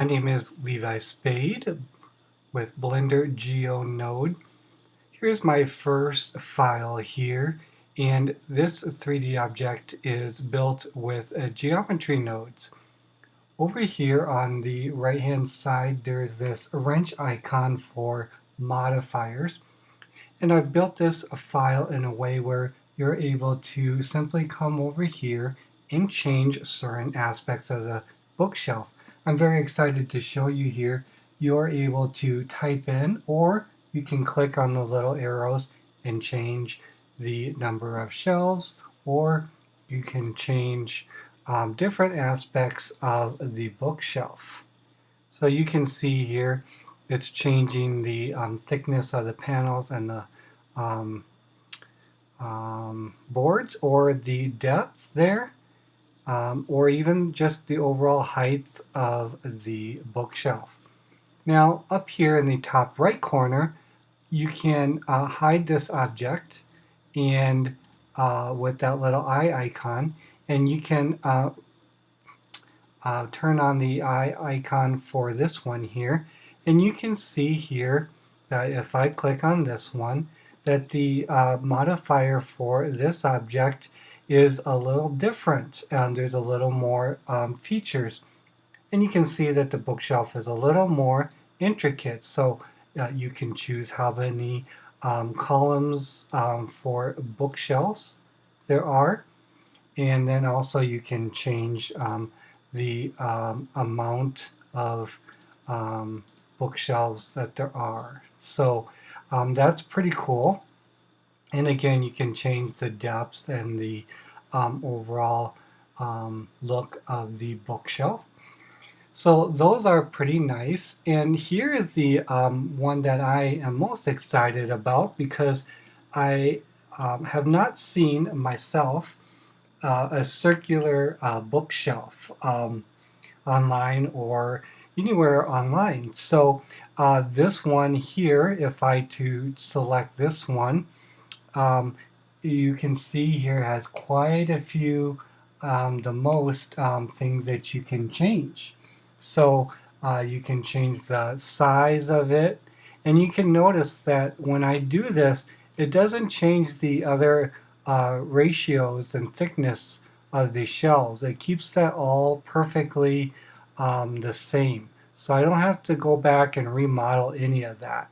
My name is Levi Spade with Blender GeoNode. Here's my first file here, and this 3D object is built with geometry nodes. Over here on the right hand side there's this wrench icon for modifiers, and I've built this file in a way where you're able to simply come over here and change certain aspects of the bookshelf. I'm very excited to show you here. You're able to type in, or you can click on the little arrows and change the number of shelves, or you can change different aspects of the bookshelf. So you can see here it's changing the thickness of the panels and the um, boards, or the depth there, or even just the overall height of the bookshelf. Now up here in the top right corner you can hide this object and with that little eye icon, and you can turn on the eye icon for this one here, and you can see here that if I click on this one, that the modifier for this object is a little different, and there's a little more features, and you can see that the bookshelf is a little more intricate. So you can choose how many columns for bookshelves there are, and then also you can change the amount of bookshelves that there are. So that's pretty cool. And again, you can change the depth and the overall look of the bookshelf. So those are pretty nice. And here is the one that I am most excited about, because I have not seen myself a circular bookshelf online or anywhere online. So this one here, if I to select this one, you can see here has quite a few, the most things that you can change. So you can change the size of it, and you can notice that when I do this, it doesn't change the other ratios and thickness of the shelves. It keeps that all perfectly the same. So I don't have to go back and remodel any of that.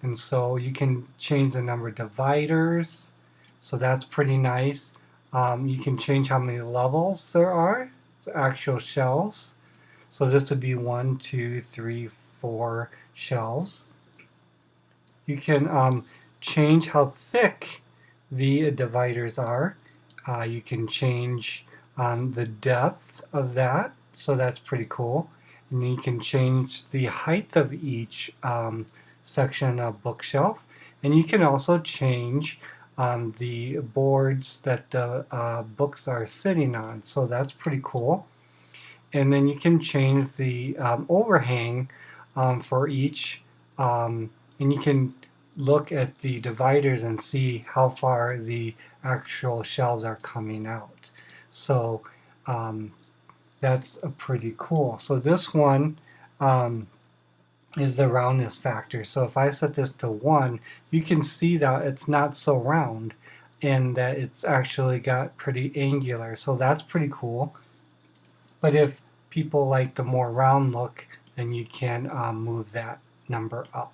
And so you can change the number of dividers. So that's pretty nice. You can change how many levels there are, it's actual shelves. So this would be 1, 2, 3, 4 shelves. You can change how thick the dividers are. You can change the depth of that, so that's pretty cool. And you can change the height of each section of bookshelf. And you can also change the boards that the books are sitting on, so that's pretty cool. And then you can change the overhang for each, and you can look at the dividers and see how far the actual shelves are coming out. So that's pretty cool. So this one is the roundness factor. So if I set this to 1, you can see that it's not so round and that it's actually got pretty angular. So that's pretty cool. But if people like the more round look, then you can move that number up.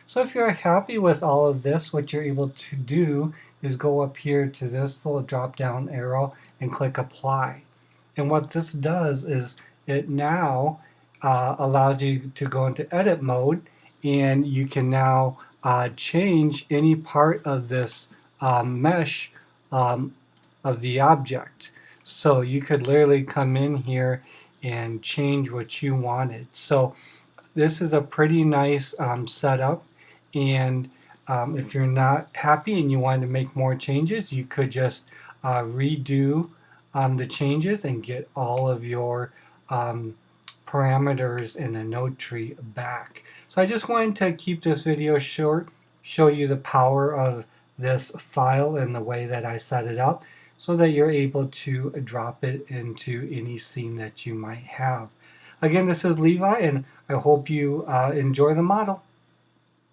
So if you're happy with all of this, what you're able to do is go up here to this little drop down arrow and click apply. And what this does is it now allows you to go into edit mode, and you can now change any part of this mesh of the object. So you could literally come in here and change what you wanted. So this is a pretty nice setup, and if you're not happy and you want to make more changes, you could just redo the changes and get all of your parameters in the node tree back. So I just wanted to keep this video short, show you the power of this file and the way that I set it up, so that you're able to drop it into any scene that you might have. Again, this is Levi, and I hope you enjoy the model.